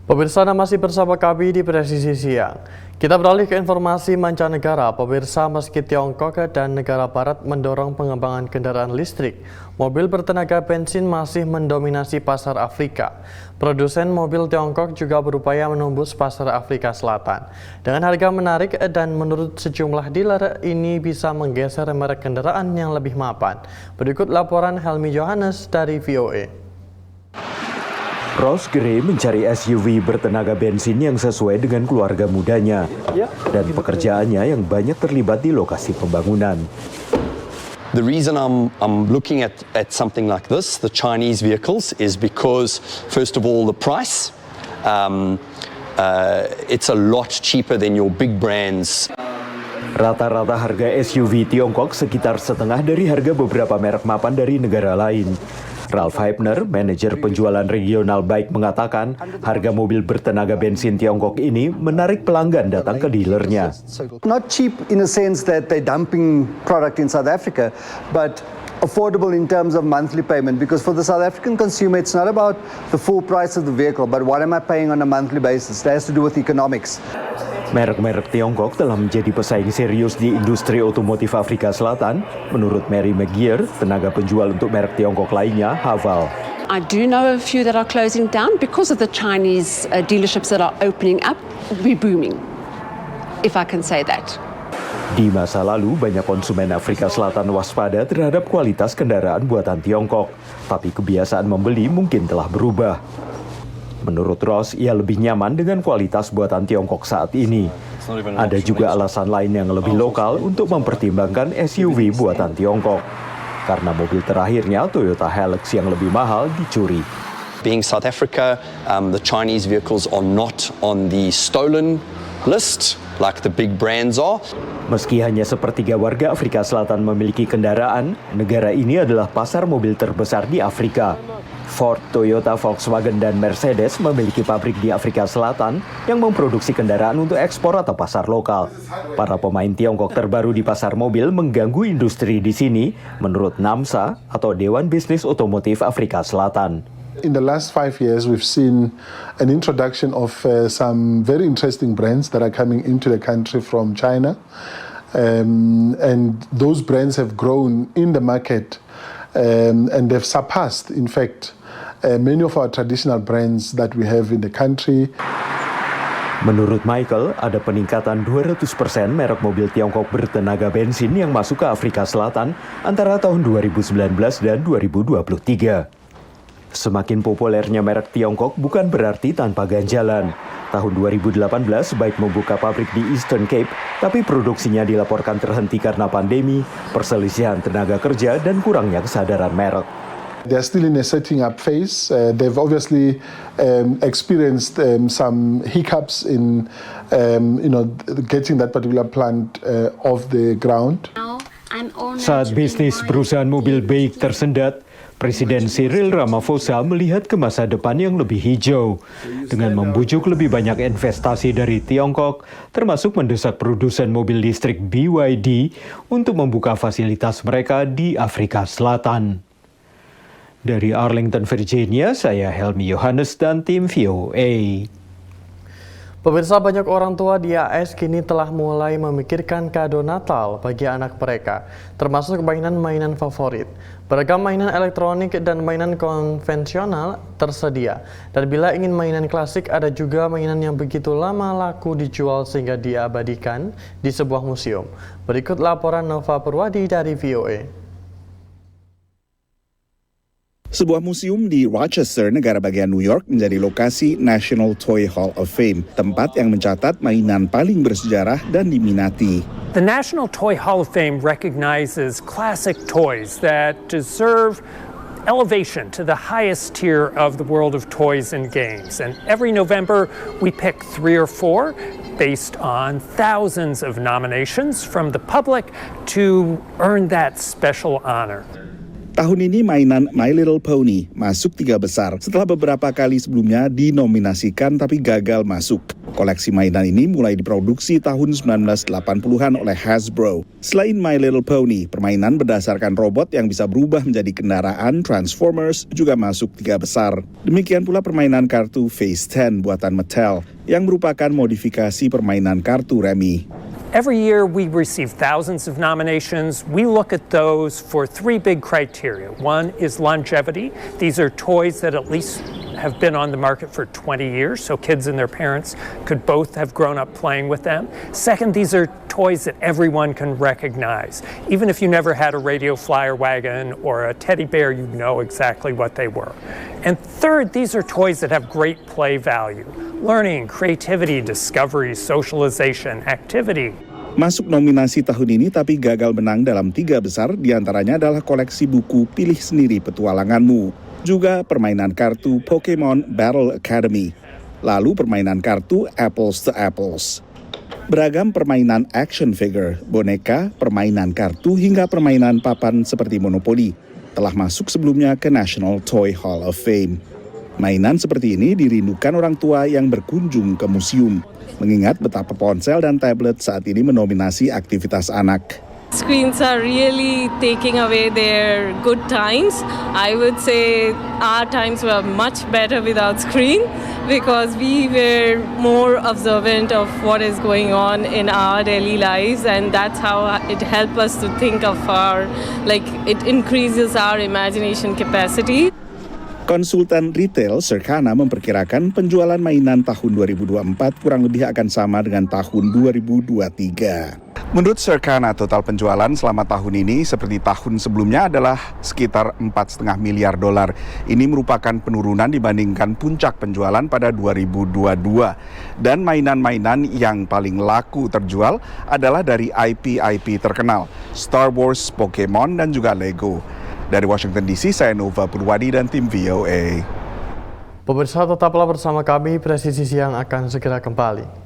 Pemirsa, masih bersama kami di Presisi Siang. Kita beralih ke informasi mancanegara. Pemirsa, meski Tiongkok dan negara barat mendorong pengembangan kendaraan listrik, mobil bertenaga bensin masih mendominasi pasar Afrika. Produsen mobil Tiongkok juga berupaya menembus pasar Afrika Selatan. Dengan harga menarik dan menurut sejumlah dealer, ini bisa menggeser merek kendaraan yang lebih mapan. Berikut laporan Helmi Johannes dari VOA. Ross Gray mencari SUV bertenaga bensin yang sesuai dengan keluarga mudanya dan pekerjaannya yang banyak terlibat di lokasi pembangunan. The reason I'm looking at something like this, the Chinese vehicles, is because first of all the price. It's a lot cheaper than your big brands. Rata-rata harga SUV Tiongkok sekitar setengah dari harga beberapa merek mapan dari negara lain. Ralph Heibner, manajer penjualan regional Bike, mengatakan harga mobil bertenaga bensin Tiongkok ini menarik pelanggan datang ke dealernya. Not cheap in a sense that they're dumping product in South Africa, but affordable in terms of monthly payment, because for the South African consumer it's not about the full price of the vehicle, but what am I paying on a monthly basis. That has to do with economics. Merek-merek Tiongkok telah menjadi pesaing serius di industri otomotif Afrika Selatan. Menurut Mary McGeer, tenaga penjual untuk merek Tiongkok lainnya, Haval. I do know a few that are closing down because of the Chinese dealerships that are opening up. We're booming, if I can say that. Di masa lalu, banyak konsumen Afrika Selatan waspada terhadap kualitas kendaraan buatan Tiongkok. Tapi kebiasaan membeli mungkin telah berubah. Menurut Ross, ia lebih nyaman dengan kualitas buatan Tiongkok saat ini. Ada juga alasan lain yang lebih lokal untuk mempertimbangkan SUV buatan Tiongkok. Karena mobil terakhirnya, Toyota Hilux yang lebih mahal, dicuri. Being South Africa, the Chinese vehicles are not on the stolen list like the big brands are. Meski hanya sepertiga warga Afrika Selatan memiliki kendaraan, negara ini adalah pasar mobil terbesar di Afrika. Ford, Toyota, Volkswagen, dan Mercedes memiliki pabrik di Afrika Selatan yang memproduksi kendaraan untuk ekspor atau pasar lokal. Para pemain Tiongkok terbaru di pasar mobil mengganggu industri di sini, menurut NAMSA atau Dewan Bisnis Otomotif Afrika Selatan. In the last 5 years, we've seen an introduction of some very interesting brands that are coming into the country from China. And those brands have grown in the market and they've surpassed, in fact, many of our traditional brands that we have in the country. Menurut Michael, ada peningkatan 200% merek mobil Tiongkok bertenaga bensin yang masuk ke Afrika Selatan antara tahun 2019 dan 2023. Semakin populernya merek Tiongkok bukan berarti tanpa ganjalan. Tahun 2018, Bike membuka pabrik di Eastern Cape, tapi produksinya dilaporkan terhenti karena pandemi, perselisihan tenaga kerja, dan kurangnya kesadaran merek. They are still in a setting up phase. They've obviously experienced some hiccups in getting that particular plant off the ground. Saat bisnis perusahaan mobil Bike tersendat, Presiden Cyril Ramaphosa melihat ke masa depan yang lebih hijau dengan membujuk lebih banyak investasi dari Tiongkok, termasuk mendesak produsen mobil listrik BYD untuk membuka fasilitas mereka di Afrika Selatan. Dari Arlington, Virginia, saya Helmi Johannes dan tim VOA. Pemirsa, banyak orang tua di AS kini telah mulai memikirkan kado Natal bagi anak mereka, termasuk mainan-mainan favorit. Beragam mainan elektronik dan mainan konvensional tersedia. Dan bila ingin mainan klasik, ada juga mainan yang begitu lama laku dijual sehingga diabadikan di sebuah museum. Berikut laporan Nova Purwadi dari VOA. Sebuah museum di Rochester, negara bagian New York, menjadi lokasi National Toy Hall of Fame, tempat yang mencatat mainan paling bersejarah dan diminati. The National Toy Hall of Fame recognizes classic toys that deserve elevation to the highest tier of the world of toys and games. And every November, we pick 3 or 4 based on thousands of nominations from the public to earn that special honor. Tahun ini mainan My Little Pony masuk 3 besar setelah beberapa kali sebelumnya dinominasikan tapi gagal masuk. Koleksi mainan ini mulai diproduksi tahun 1980-an oleh Hasbro. Selain My Little Pony, permainan berdasarkan robot yang bisa berubah menjadi kendaraan Transformers juga masuk 3 besar. Demikian pula permainan kartu Phase 10 buatan Mattel yang merupakan modifikasi permainan kartu remi. Every year we receive thousands of nominations. We look at those for 3 big criteria. One is longevity. These are toys that at least have been on the market for 20 years, so kids and their parents could both have grown up playing with them. Second, these are toys that everyone can recognize. Even if you never had a radio flyer wagon or a teddy bear, you know exactly what they were. And third, these are toys that have great play value. Learning, creativity, discovery, socialization, activity. Masuk nominasi tahun ini tapi gagal menang dalam 3 besar, diantaranya adalah koleksi buku Pilih Sendiri Petualanganmu, juga permainan kartu Pokemon Battle Academy, lalu permainan kartu Apples to Apples. Beragam permainan action figure, boneka, permainan kartu hingga permainan papan seperti Monopoly telah masuk sebelumnya ke National Toy Hall of Fame. Mainan seperti ini dirindukan orang tua yang berkunjung ke museum, mengingat betapa ponsel dan tablet saat ini mendominasi aktivitas anak. Screens are really taking away their good times. I would say our times were much better without screen because we were more observant of what is going on in our daily lives, and that's how it helped us to think of it increases our imagination capacity. Konsultan retail Circana memperkirakan penjualan mainan tahun 2024 kurang lebih akan sama dengan tahun 2023. Menurut Circana, total penjualan selama tahun ini seperti tahun sebelumnya adalah sekitar 4,5 miliar dolar. Ini merupakan penurunan dibandingkan puncak penjualan pada 2022. Dan mainan-mainan yang paling laku terjual adalah dari IP terkenal, Star Wars, Pokemon, dan juga Lego. Dari Washington DC, saya Nova Purwadi dan tim VOA. Pemirsa, tetaplah bersama kami, Presisi Siang akan segera kembali.